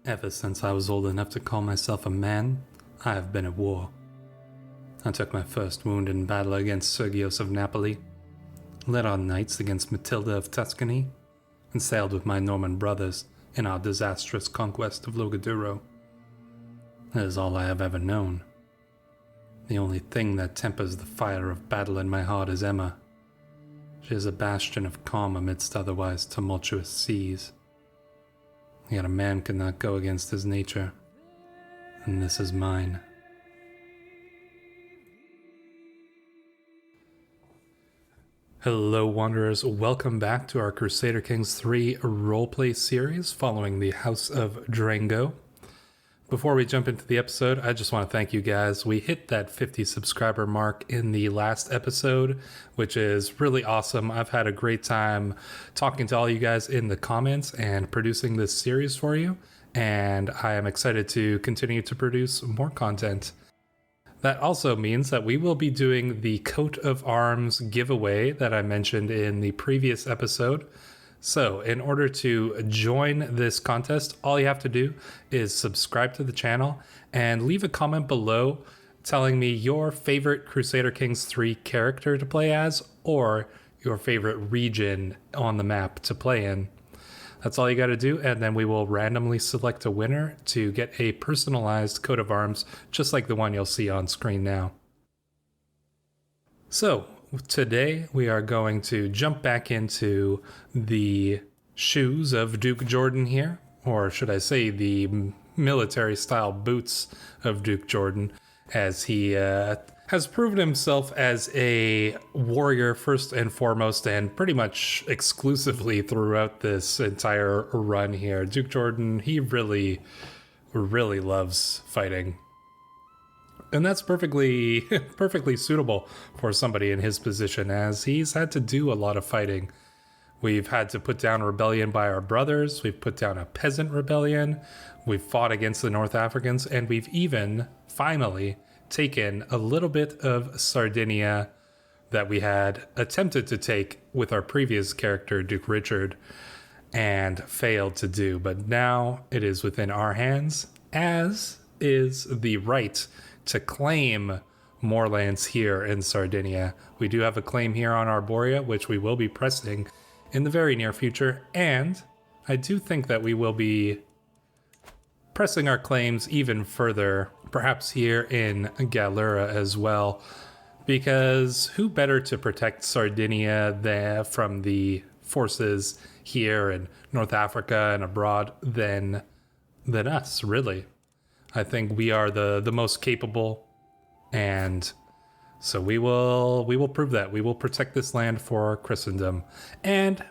Ever since I was old enough to call myself a man, I have been at war. I took my first wound in battle against Sergios of Napoli, led our knights against Matilda of Tuscany, and sailed with my Norman brothers in our disastrous conquest of Logaduro. That is all I have ever known. The only thing that tempers the fire of battle in my heart is Emma. She is a bastion of calm amidst otherwise tumultuous seas. Yet a man cannot go against his nature, and this is mine. Hello Wanderers, welcome back to our Crusader Kings 3 roleplay series following the House of Drengot. Before we jump into the episode, I just want to thank you guys. We hit that 50 subscriber mark in the last episode, which is really awesome. I've had a great time talking to all you guys in the comments and producing this series for you, and I am excited to continue to produce more content. That also means that we will be doing the coat of arms giveaway that I mentioned in the previous episode. So in order to join this contest, all you have to do is subscribe to the channel and leave a comment below telling me your favorite Crusader Kings 3 character to play as or your favorite region on the map to play in. That's all you got to do, and then we will randomly select a winner to get a personalized coat of arms just like the one you'll see on screen now. So today we are going to jump back into the shoes of Duke Jordan here, or should I say the military style boots of Duke Jordan, as he has proven himself as a warrior first and foremost and pretty much exclusively throughout this entire run here. Duke Jordan, he really loves fighting. And that's perfectly suitable for somebody in his position, as he's had to do a lot of fighting. We've had to put down a rebellion by our brothers, we've put down a peasant rebellion, we've fought against the North Africans, and we've even, finally, taken a little bit of Sardinia that we had attempted to take with our previous character, Duke Richard, and failed to do. But now it is within our hands, as is the right to claim more lands here in Sardinia. We do have a claim here on Arborea, which we will be pressing in the very near future, and I do think that we will be pressing our claims even further, perhaps here in Gallura as well, because who better to protect Sardinia from the forces here in North Africa and abroad than us, really. I think we are the most capable, and so we will prove that. We will protect this land for Christendom. And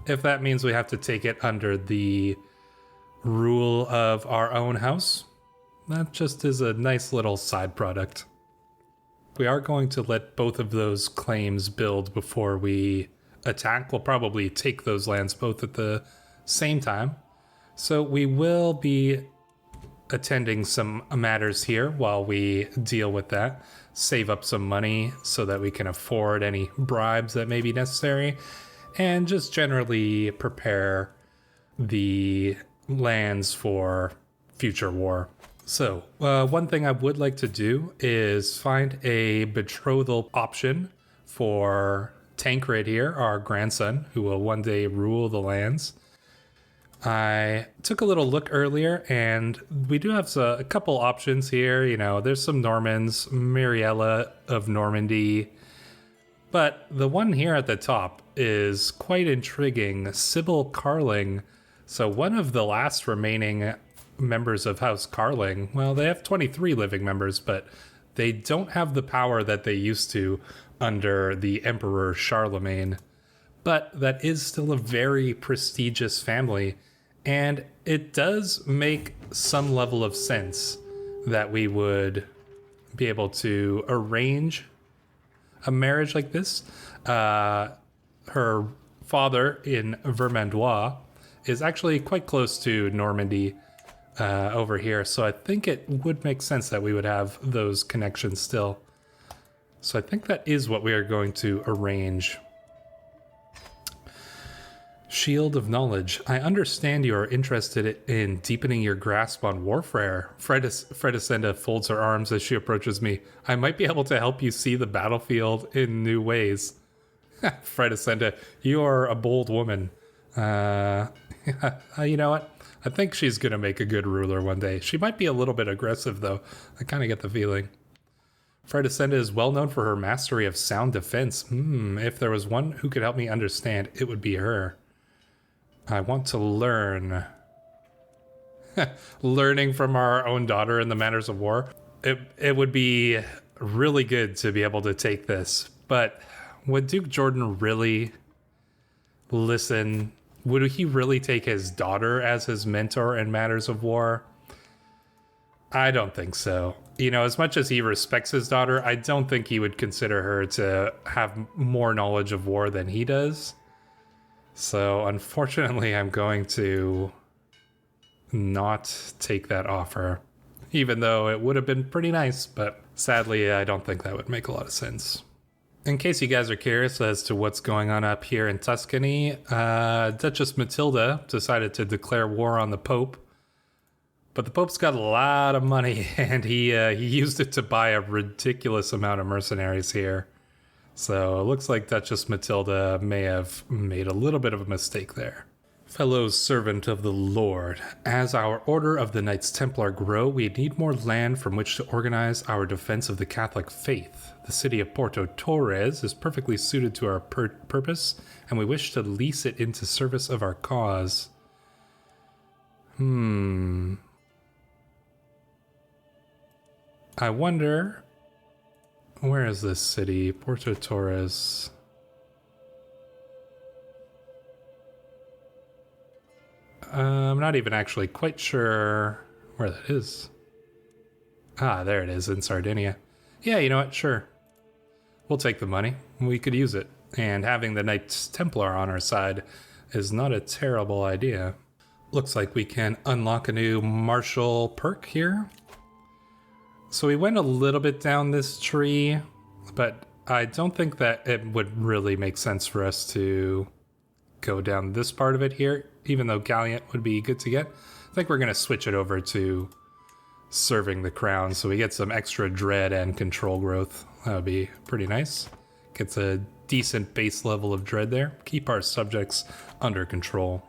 if that means we have to take it under the rule of our own house, that just is a nice little side product. We are going to let both of those claims build before we attack. We'll probably take those lands both at the same time. So we will be attending some matters here while we deal with that, save up some money so that we can afford any bribes that may be necessary, and just generally prepare the lands for future war. So one thing I would like to do is find a betrothal option for Tancred here, our grandson, who will one day rule the lands. I took a little look earlier, and we do have a couple options here. You know, there's some Normans, Miriella of Normandy, but the one here at the top is quite intriguing, Sybil Carling. So one of the last remaining members of House Carling, well, they have 23 living members, but they don't have the power that they used to under the Emperor Charlemagne. But that is still a very prestigious family, and it does make some level of sense that we would be able to arrange a marriage like this. Her father in Vermandois is actually quite close to Normandy over here, so I think it would make sense that we would have those connections still. So I think that is what we are going to arrange. Shield of Knowledge. I understand you are interested in deepening your grasp on warfare. Fredesenda folds her arms as she approaches me. I might be able to help you see the battlefield in new ways. Fredesenda, you are a bold woman. You know what? I think she's going to make a good ruler one day. She might be a little bit aggressive, though. I kind of get the feeling. Fredesenda is well known for her mastery of sound defense. If there was one who could help me understand, it would be her. I want to learn. Learning from our own daughter in the matters of war. It would be really good to be able to take this. But would Duke Jordan really listen? Would he really take his daughter as his mentor in matters of war? I don't think so. You know, as much as he respects his daughter, I don't think he would consider her to have more knowledge of war than he does. So, unfortunately, I'm going to not take that offer, even though it would have been pretty nice, but sadly, I don't think that would make a lot of sense. In case you guys are curious as to what's going on up here in Tuscany, Duchess Matilda decided to declare war on the Pope, but the Pope's got a lot of money, and he used it to buy a ridiculous amount of mercenaries here. So it looks like Duchess Matilda may have made a little bit of a mistake there. Fellow servant of the Lord, as our Order of the Knights Templar grow, we need more land from which to organize our defense of the Catholic faith. The city of Porto Torres is perfectly suited to our purpose, and we wish to lease it into service of our cause. I wonder... Where is this city? Porto Torres. I'm not even actually quite sure where that is. Ah, there it is in Sardinia. Yeah, you know what? Sure. We'll take the money. We could use it. And having the Knights Templar on our side is not a terrible idea. Looks like we can unlock a new martial perk here. So we went a little bit down this tree, but I don't think that it would really make sense for us to go down this part of it here, even though Gallant would be good to get. I think we're going to switch it over to serving the crown so we get some extra dread and control growth. That would be pretty nice. Gets a decent base level of dread there. Keep our subjects under control.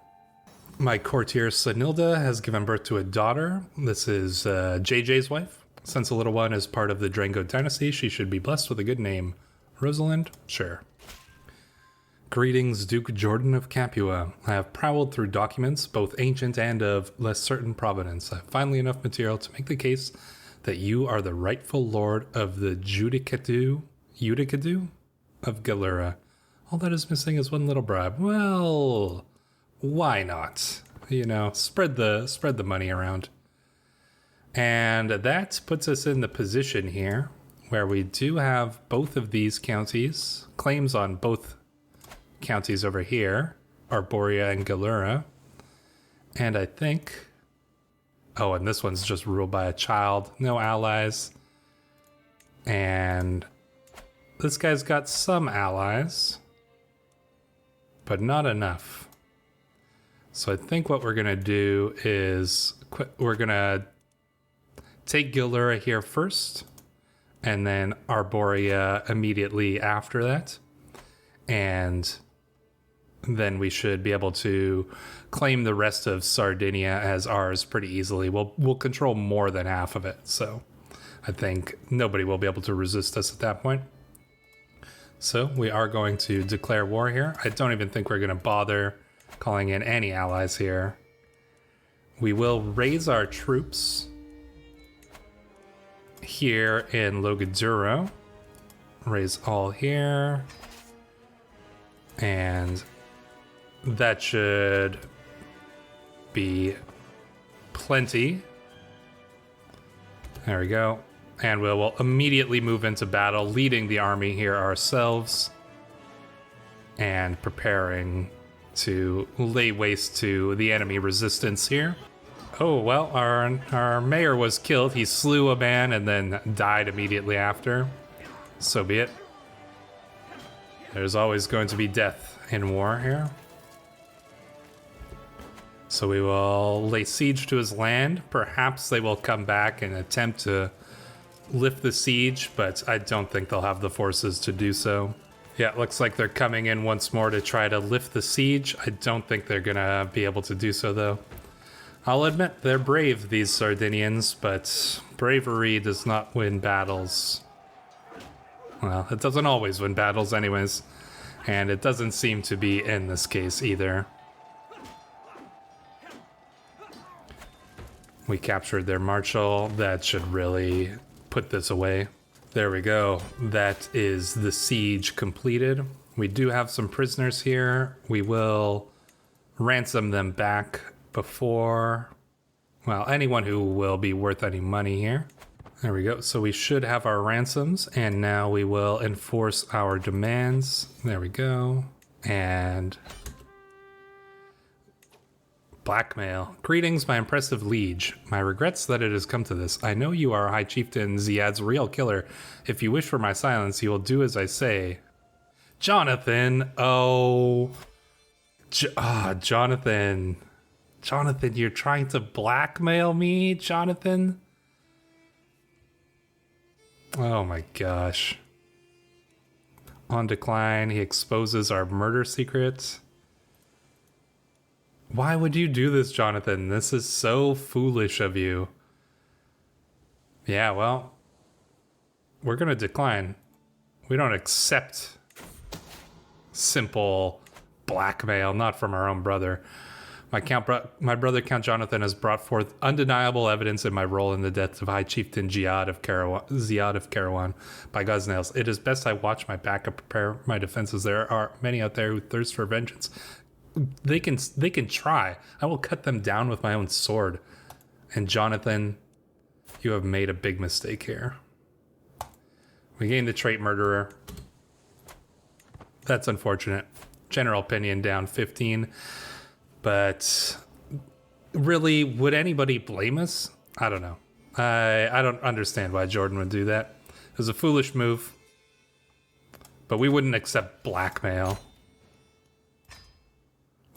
My courtier Sanilda has given birth to a daughter. This is JJ's wife. Since the little one is part of the Drengot dynasty, she should be blessed with a good name. Rosalind? Sure. Greetings, Duke Jordan of Capua. I have prowled through documents, both ancient and of less certain provenance. I have finally enough material to make the case that you are the rightful lord of the Judicatu of Galura. All that is missing is one little bribe. Well, why not? You know, spread the money around. And that puts us in the position here where we do have both of these counties, claims on both counties over here, Arborea and Galura. And I think... Oh, and this one's just ruled by a child, no allies. And this guy's got some allies, but not enough. So I think what we're going to do is we're going to take Galura here first, and then Arborea immediately after that. And then we should be able to claim the rest of Sardinia as ours pretty easily. We'll control more than half of it, so I think nobody will be able to resist us at that point. So we are going to declare war here. I don't even think we're going to bother calling in any allies here. We will raise our troops here in Logaduro. Raise all here. And that should be plenty. There we go. And we'll immediately move into battle, leading the army here ourselves and preparing to lay waste to the enemy resistance here. Oh, well, our mayor was killed. He slew a man and then died immediately after. So be it. There's always going to be death in war here. So we will lay siege to his land. Perhaps they will come back and attempt to lift the siege, but I don't think they'll have the forces to do so. Yeah, it looks like they're coming in once more to try to lift the siege. I don't think they're gonna be able to do so, though. I'll admit, they're brave, these Sardinians, but bravery does not win battles. Well, it doesn't always win battles anyways, and it doesn't seem to be in this case either. We captured their marshal. That should really put this away. There we go. That is the siege completed. We do have some prisoners here. We will ransom them back before, well, anyone who will be worth any money here. There we go. So we should have our ransoms, and now we will enforce our demands. There we go. And blackmail. Greetings, my impressive liege. My regrets that it has come to this. I know you are High Chieftain Ziad's real killer. If you wish for my silence, you will do as I say. Jonathan! Oh. Jonathan. Jonathan, you're trying to blackmail me, Jonathan? Oh my gosh. On decline, he exposes our murder secrets. Why would you do this, Jonathan? This is so foolish of you. Yeah, well, we're gonna decline. We don't accept simple blackmail, not from our own brother. My brother Count Jonathan has brought forth undeniable evidence in my role in the death of High Chieftain Ziad of Karawan. By God's nails, it is best I watch my back and prepare my defenses. There are many out there who thirst for vengeance. They can try. I will cut them down with my own sword. And Jonathan, you have made a big mistake here. We gained the trait murderer. That's unfortunate. General opinion down 15. But really, would anybody blame us? I don't know. I don't understand why Jordan would do that. It was a foolish move. But we wouldn't accept blackmail.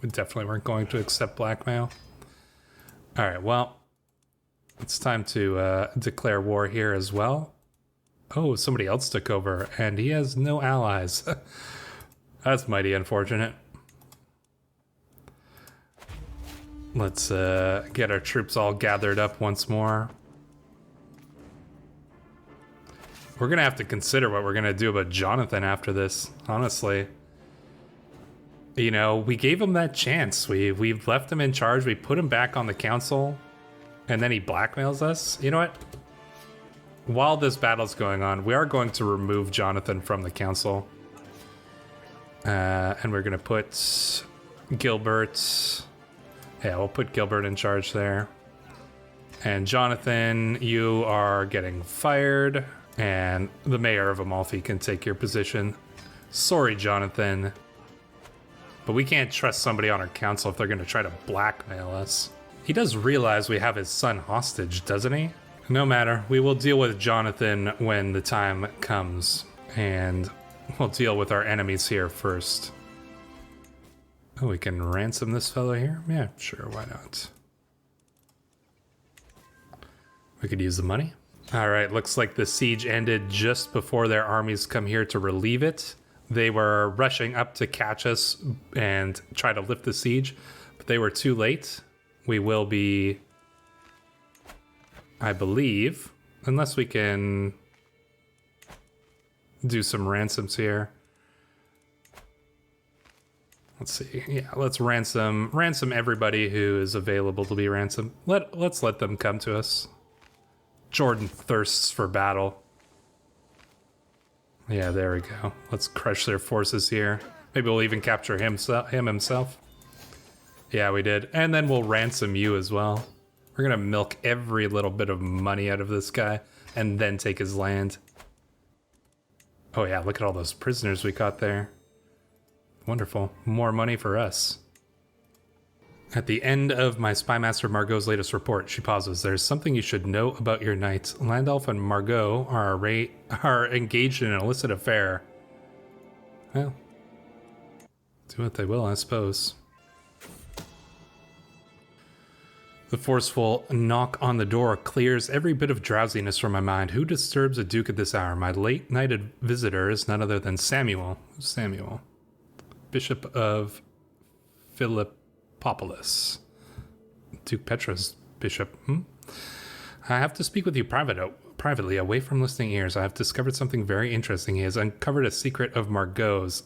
We definitely weren't going to accept blackmail. All right, well, it's time to declare war here as well. Oh, somebody else took over, and he has no allies. That's mighty unfortunate. Let's get our troops all gathered up once more. We're gonna have to consider what we're gonna do about Jonathan after this, honestly. You know, we gave him that chance. We've left him in charge. We put him back on the council, and then he blackmails us. You know what? While this battle's going on, we are going to remove Jonathan from the council. And we're going to put Gilbert. Yeah, we'll put Gilbert in charge there. And Jonathan, you are getting fired. And the mayor of Amalfi can take your position. Sorry, Jonathan. But we can't trust somebody on our council if they're going to try to blackmail us. He does realize we have his son hostage, doesn't he? No matter. We will deal with Jonathan when the time comes. And we'll deal with our enemies here first. Oh, we can ransom this fellow here? Yeah, sure, why not? We could use the money. All right, looks like the siege ended just before their armies come here to relieve it. They were rushing up to catch us and try to lift the siege, but they were too late. We will be, I believe, unless we can do some ransoms here. Let's see. Yeah, let's ransom everybody who is available to be ransomed. Let's let them come to us. Jordan thirsts for battle. Yeah, there we go. Let's crush their forces here. Maybe we'll even capture him himself. Yeah, we did. And then we'll ransom you as well. We're gonna milk every little bit of money out of this guy and then take his land. Oh yeah, look at all those prisoners we caught there. Wonderful. More money for us. At the end of my Spymaster Margot's latest report, she pauses. There's something you should know about your knights. Landolph and Margot are engaged in an illicit affair. Well, do what they will, I suppose. The forceful knock on the door clears every bit of drowsiness from my mind. Who disturbs a duke at this hour? My late-nighted visitor is none other than Samuel. Samuel, Bishop of Philippopolis. Duke Petra's bishop. I have to speak with you privately, away from listening ears. I have discovered something very interesting. He has uncovered a secret of Margot's.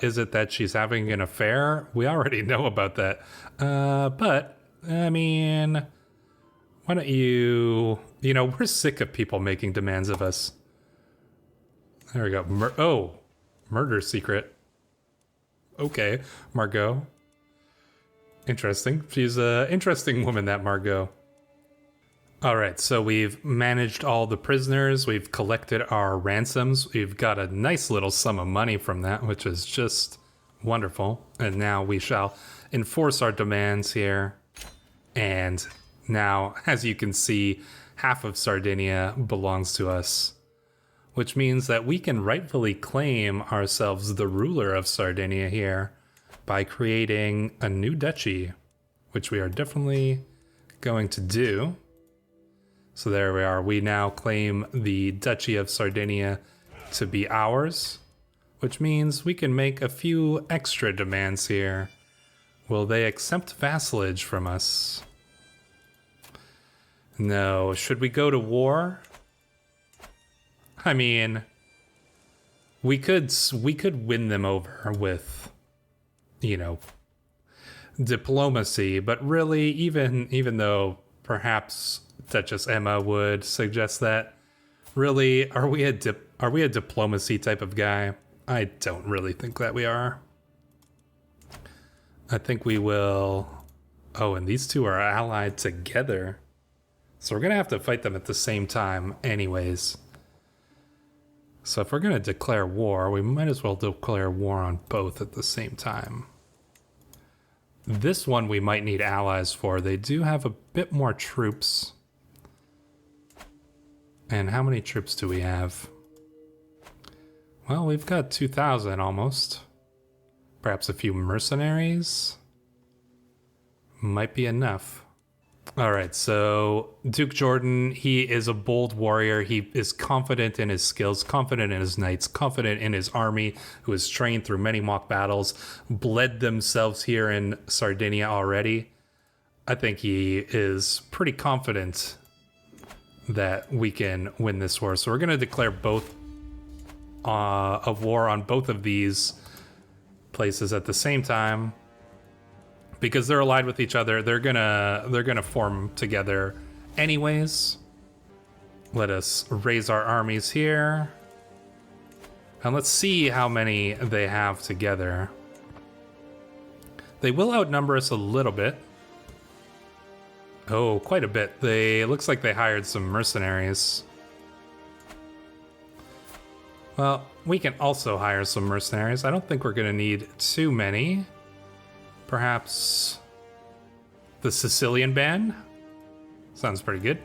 Is it that she's having an affair? We already know about that. But, I mean, why don't you... You know, we're sick of people making demands of us. There we go. Murder secret. Okay, Margot. Interesting. She's an interesting woman, that Margot. All right, so we've managed all the prisoners. We've collected our ransoms. We've got a nice little sum of money from that, which is just wonderful. And now we shall enforce our demands here. And now, as you can see, half of Sardinia belongs to us, which means that we can rightfully claim ourselves the ruler of Sardinia here by creating a new duchy, which we are definitely going to do. So there we are. We now claim the Duchy of Sardinia to be ours, which means we can make a few extra demands here. Will they accept vassalage from us? No. Should we go to war? I mean, we could win them over with, you know, diplomacy, but really, even though perhaps Duchess Emma would suggest that, really, are we a diplomacy type of guy? I don't really think that we are. I think we will... Oh, and these two are allied together. So we're going to have to fight them at the same time anyways. So if we're going to declare war, we might as well declare war on both at the same time. This one we might need allies for. They do have a bit more troops. And how many troops do we have? Well, we've got 2,000 almost. Perhaps a few mercenaries might be enough. All right, so Duke Jordan, he is a bold warrior. He is confident in his skills, confident in his knights, confident in his army, who has trained through many mock battles, bled themselves here in Sardinia already. I think he is pretty confident that we can win this war. So we're going to declare both a war on both of these places at the same time, because they're allied with each other. They're gonna form together anyways. Let us raise our armies here, and let's see how many they have together. They will outnumber us a little bit. Oh, quite a bit. It looks like they hired some mercenaries. Well, we can also hire some mercenaries. I don't think we're gonna need too many. Perhaps the Sicilian band? Sounds pretty good.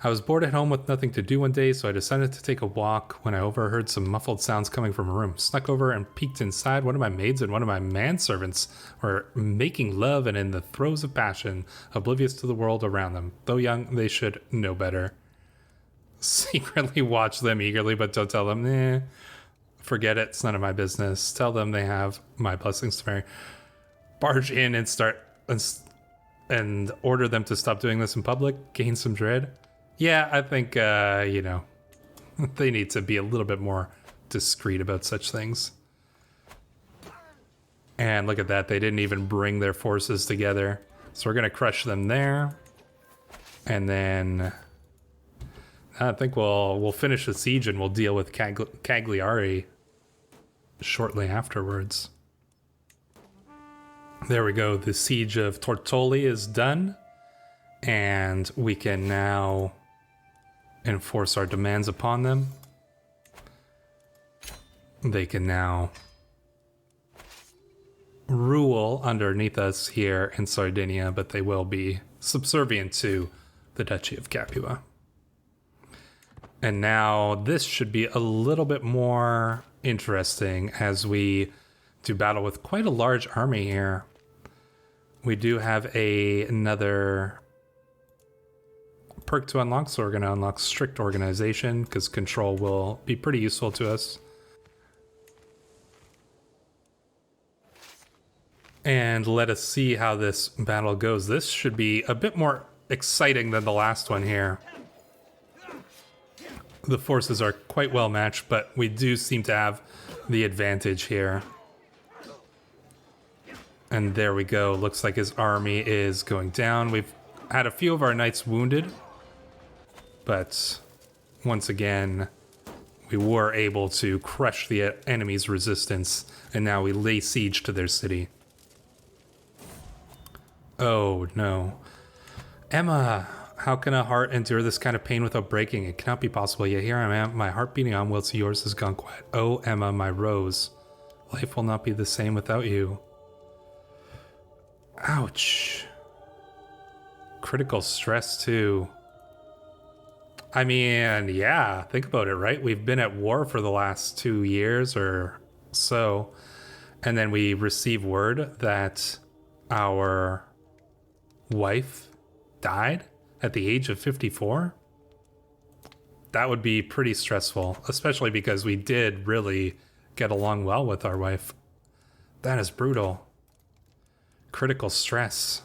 I was bored at home with nothing to do one day, so I decided to take a walk when I overheard some muffled sounds coming from a room. Snuck over and peeked inside. One of my maids and one of my manservants were making love and in the throes of passion, oblivious to the world around them. Though young, they should know better. Secretly watch them eagerly, but don't tell them, forget it, it's none of my business. Tell them they have my blessings to marry. Barge in and start and order them to stop doing this in public. Gain some dread. Yeah, I think, you know, they need to be a little bit more discreet about such things. And look at that. They didn't even bring their forces together. So we're going to crush them there. And then I think we'll finish the siege and we'll deal with Cagliari shortly afterwards. There we go. The siege of Tortoli is done. And we can now enforce our demands upon them. They can now rule underneath us here in Sardinia, but they will be subservient to the Duchy of Capua. And now this should be a little bit more interesting as we do battle with quite a large army here. We do have another perk to unlock, so we're going to unlock strict organization because control will be pretty useful to us. And let us see how this battle goes. This should be a bit more exciting than the last one here. The forces are quite well matched, but we do seem to have the advantage here. And there we go. Looks like his army is going down. We've had a few of our knights wounded, but once again, we were able to crush the enemy's resistance, and now we lay siege to their city. Oh no. Emma, how can a heart endure this kind of pain without breaking? It cannot be possible, yet here I am, my heart beating on whilst yours has gone quiet. Oh, Emma, my rose. Life will not be the same without you. Ouch. Critical stress, too. I mean, yeah, think about it, right? We've been at war for the last 2 years or so, and then we receive word that our wife died at the age of 54. That would be pretty stressful, especially because we did really get along well with our wife. That is brutal. Critical stress.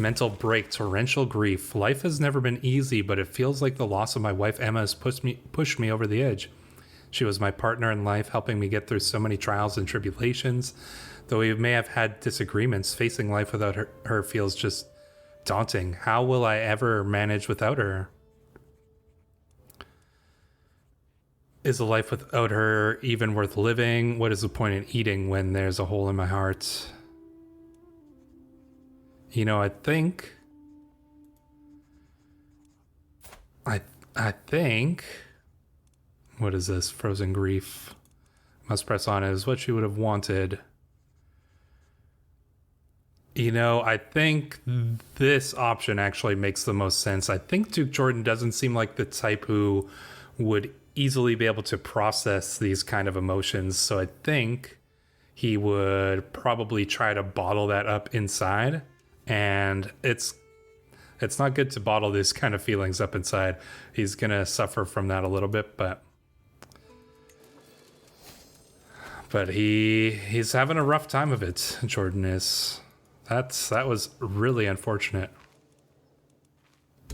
Mental break, torrential grief. Life has never been easy, but it feels like the loss of my wife Emma has pushed me over the edge. She was my partner in life, helping me get through so many trials and tribulations. Though we may have had disagreements, facing life without her feels just daunting. How will I ever manage without her? Is a life without her even worth living? What is the point in eating when there's a hole in my heart? You know, I think... I think... What is this? Frozen grief. Must press on is what she would have wanted. You know, I think this option actually makes the most sense. I think Duke Jordan doesn't seem like the type who would easily be able to process these kind of emotions. So I think he would probably try to bottle that up inside. And it's not good to bottle these kind of feelings up inside. He's going to suffer from that a little bit, but he's having a rough time of it, Jordan is. That was really unfortunate.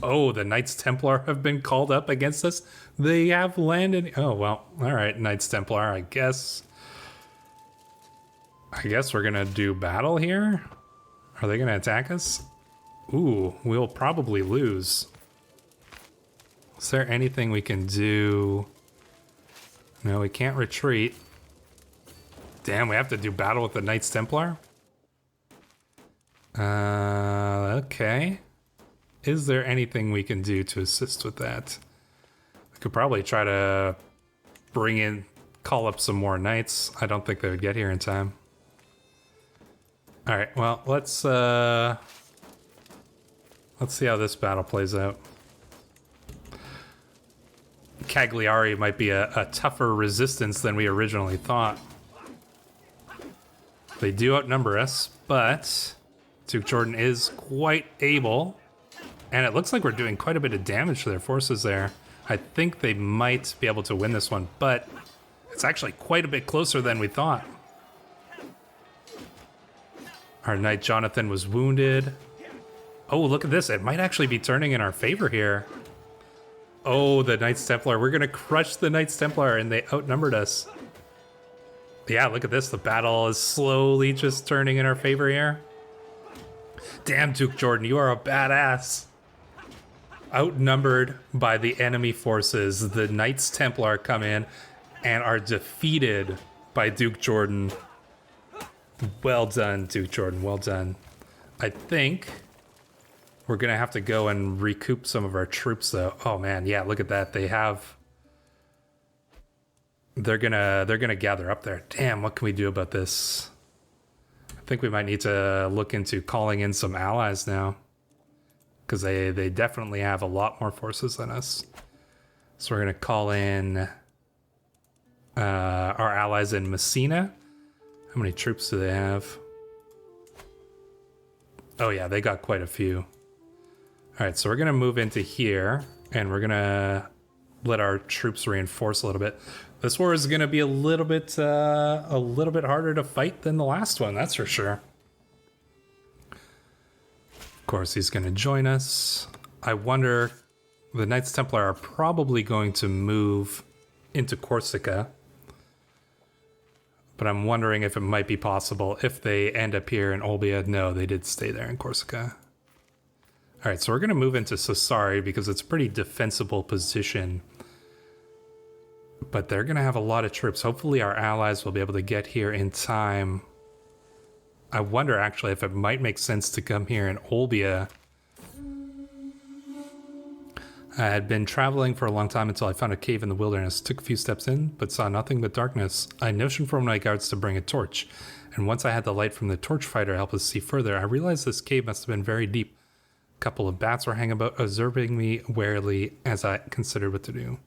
Oh, the Knights Templar have been called up against us. They have landed. Oh, well, all right, Knights Templar, I guess we're going to do battle here. Are they going to attack us? Ooh, we'll probably lose. Is there anything we can do? No, we can't retreat. Damn, we have to do battle with the Knights Templar? Okay. Is there anything we can do to assist with that? We could probably try to call up some more knights. I don't think they would get here in time. All right, well, let's see how this battle plays out. Cagliari might be a tougher resistance than we originally thought. They do outnumber us, but Duke Jordan is quite able, and it looks like we're doing quite a bit of damage to their forces there. I think they might be able to win this one, but it's actually quite a bit closer than we thought. Our knight Jonathan was wounded. Oh, look at this. It might actually be turning in our favor here. Oh, the Knights Templar. We're going to crush the Knights Templar, and they outnumbered us. Yeah, look at this. The battle is slowly just turning in our favor here. Damn, Duke Jordan, you are a badass. Outnumbered by the enemy forces, the Knights Templar come in and are defeated by Duke Jordan. Well done, Duke Jordan. Well done. I think we're going to have to go and recoup some of our troops, though. Oh, man. Yeah, look at that. They're gonna gather up there. Damn, what can we do about this? I think we might need to look into calling in some allies now, because they definitely have a lot more forces than us. So we're gonna call in our allies in Messina. How many troops do they have? Oh yeah, they got quite a few. All right, so we're going to move into here, and we're going to let our troops reinforce a little bit. This war is going to be a little bit harder to fight than the last one, that's for sure. Of course, he's going to join us. I wonder, the Knights Templar are probably going to move into Corsica, but I'm wondering if it might be possible if they end up here in Olbia. No, they did stay there in Corsica. All right, so we're going to move into Sassari because it's a pretty defensible position. But they're going to have a lot of troops. Hopefully our allies will be able to get here in time. I wonder, actually, if it might make sense to come here in Olbia. I had been traveling for a long time until I found a cave in the wilderness. Took a few steps in, but saw nothing but darkness. I notioned for my guards to bring a torch. And once I had the light from the torch fighter help us see further, I realized this cave must have been very deep. A couple of bats were hanging about, observing me warily as I considered what to do.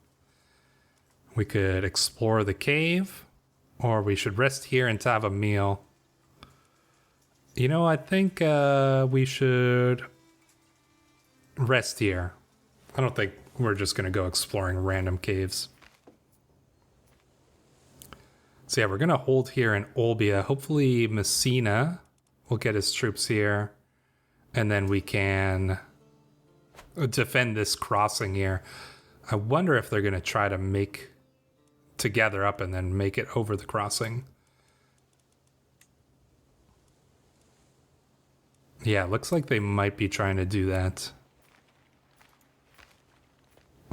We could explore the cave, or we should rest here and have a meal. You know, I think we should rest here. I don't think we're just going to go exploring random caves. So yeah, we're going to hold here in Olbia. Hopefully Messina will get his troops here. And then we can defend this crossing here. I wonder if they're going to try to gather up and then make it over the crossing. Yeah, looks like they might be trying to do that.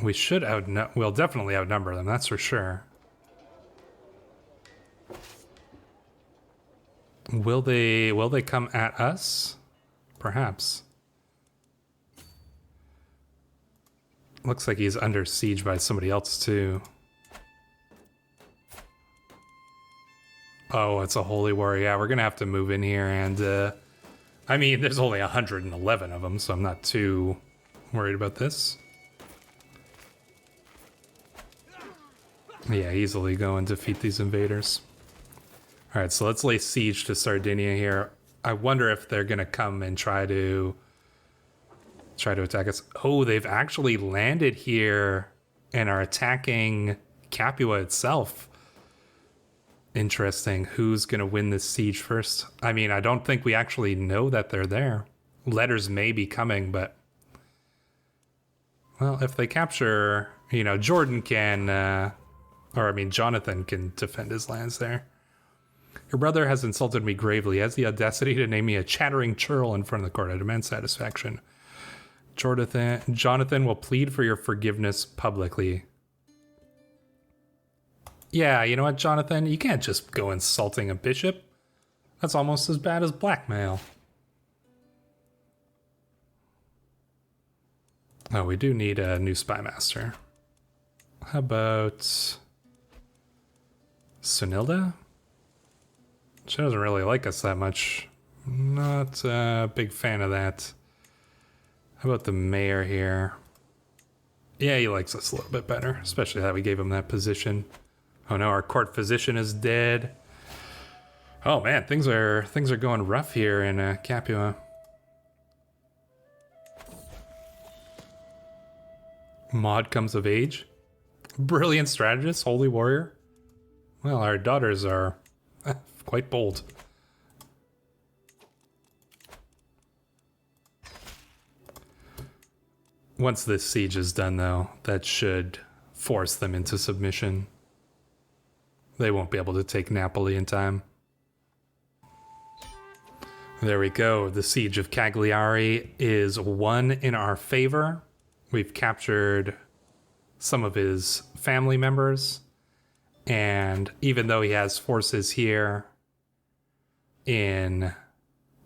We should we'll definitely outnumber them, that's for sure. Will they come at us? Perhaps. Looks like he's under siege by somebody else too. Oh, it's a holy war. Yeah, we're gonna have to move in here, and I mean, there's only 111 of them, so I'm not too worried about this. Yeah, easily go and defeat these invaders. All right, so let's lay siege to Sardinia here. I wonder if they're gonna come and try to attack us. Oh, they've actually landed here and are attacking Capua itself. Interesting. Who's gonna win this siege first? I mean, I don't think we actually know that they're there. Letters may be coming, but well, if they capture, you know, Jordan can, Jonathan can defend his lands there. Your brother has insulted me gravely. He has the audacity to name me a chattering churl in front of the court. I demand satisfaction. Jonathan will plead for your forgiveness publicly. Yeah, you know what, Jonathan? You can't just go insulting a bishop. That's almost as bad as blackmail. Oh, we do need a new spy master. How about Sunilda? She doesn't really like us that much. Not a big fan of that. How about the mayor here? Yeah, he likes us a little bit better, especially that we gave him that position. Oh no, our court physician is dead. Oh man, things are going rough here in Capua. Maud comes of age. Brilliant strategist, holy warrior. Well, our daughters are quite bold. Once this siege is done, though, that should force them into submission. They won't be able to take Napoli in time. There we go. The siege of Cagliari is won in our favor. We've captured some of his family members. And even though he has forces here in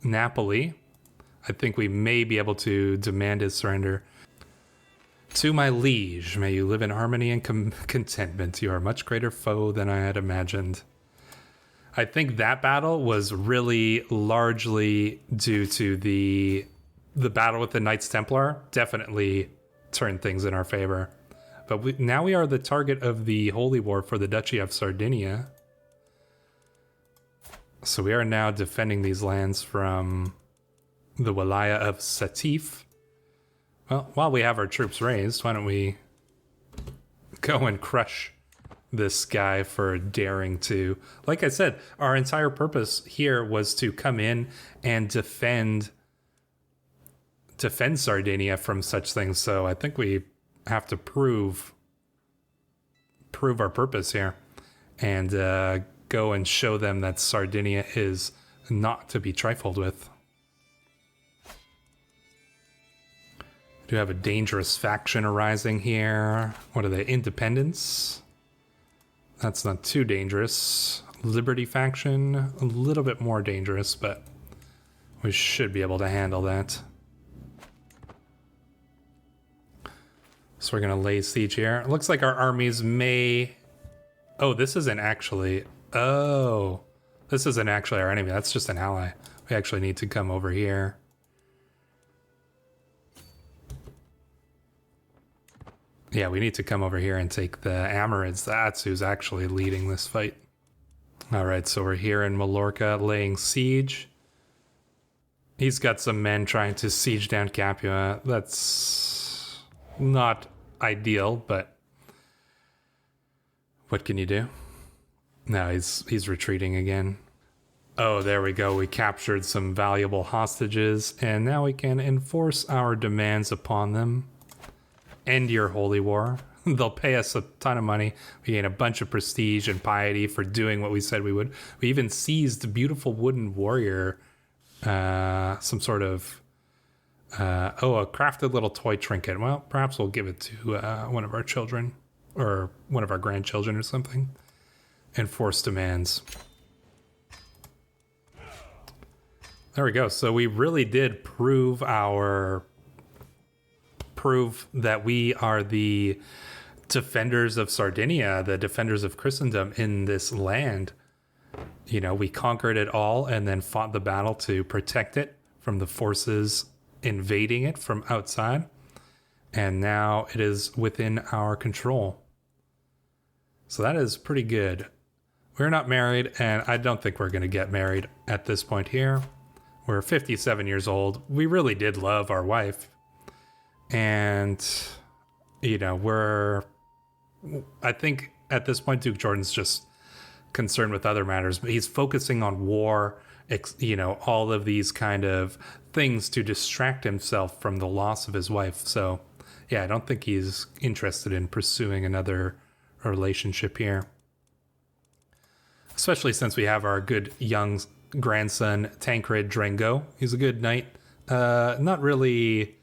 Napoli, I think we may be able to demand his surrender. To my liege, may you live in harmony and contentment. You are a much greater foe than I had imagined. I think that battle was really largely due to the battle with the Knights Templar. Definitely turned things in our favor. But now we are the target of the Holy War for the Duchy of Sardinia. So we are now defending these lands from the Walaya of Satif. Well, while we have our troops raised, why don't we go and crush this guy for daring to... Like I said, our entire purpose here was to come in and defend Sardinia from such things. So I think we have to prove our purpose here and go and show them that Sardinia is not to be trifled with. Do have a dangerous faction arising here. What are they? Independents? That's not too dangerous. Liberty faction, a little bit more dangerous, but we should be able to handle that. So we're gonna lay siege here. It looks like our armies may... Oh, this isn't actually... Oh, this isn't actually our enemy. That's just an ally. We actually need to come over here. Yeah, we need to come over here and take the Amorids. That's who's actually leading this fight. All right, so we're here in Mallorca laying siege. He's got some men trying to siege down Capua. That's not ideal, but what can you do? No, he's retreating again. Oh, there we go. We captured some valuable hostages, and now we can enforce our demands upon them. End your holy war. They'll pay us a ton of money. We gain a bunch of prestige and piety for doing what we said we would. We even seized a beautiful wooden warrior, some sort of, a crafted little toy trinket. Well, perhaps we'll give it to one of our children or one of our grandchildren or something. Enforce demands. There we go. So we really did prove that we are the defenders of Sardinia, the defenders of Christendom in this land. You know, we conquered it all and then fought the battle to protect it from the forces invading it from outside. And now it is within our control. So that is pretty good. We're not married, and I don't think we're going to get married at this point here. We're 57 years old. We really did love our wife. And, you know, I think at this point, Duke Jordan's just concerned with other matters, but he's focusing on war, you know, all of these kind of things to distract himself from the loss of his wife. So, yeah, I don't think he's interested in pursuing another relationship here. Especially since we have our good young grandson, Richard Drengot. He's a good knight. Not really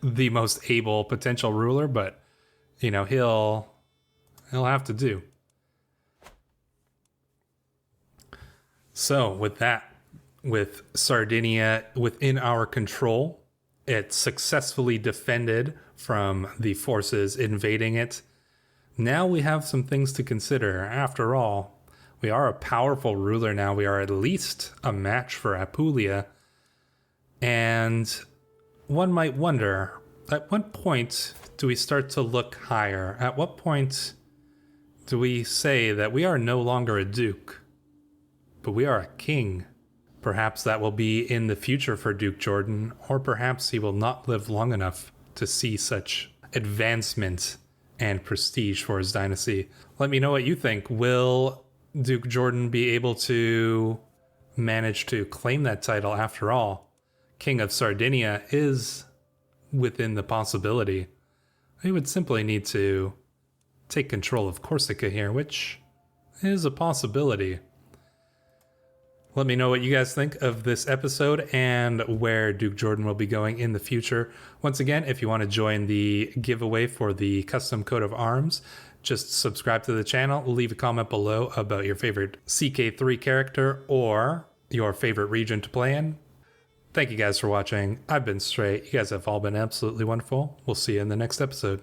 the most able potential ruler, but you know, he'll have to do. So with that, with Sardinia within our control, it successfully defended from the forces invading it. Now we have some things to consider. After all, we are a powerful ruler now. We are at least a match for Apulia. And one might wonder, at what point do we start to look higher? At what point do we say that we are no longer a duke, but we are a king? Perhaps that will be in the future for Duke Jordan, or perhaps he will not live long enough to see such advancement and prestige for his dynasty. Let me know what you think. Will Duke Jordan be able to manage to claim that title after all? King of Sardinia is within the possibility. He would simply need to take control of Corsica here, which is a possibility. Let me know what you guys think of this episode and where Duke Jordan will be going in the future. Once again, if you want to join the giveaway for the custom coat of arms, just subscribe to the channel, leave a comment below about your favorite CK3 character or your favorite region to play in. Thank you guys for watching. I've been Stray. You guys have all been absolutely wonderful. We'll see you in the next episode.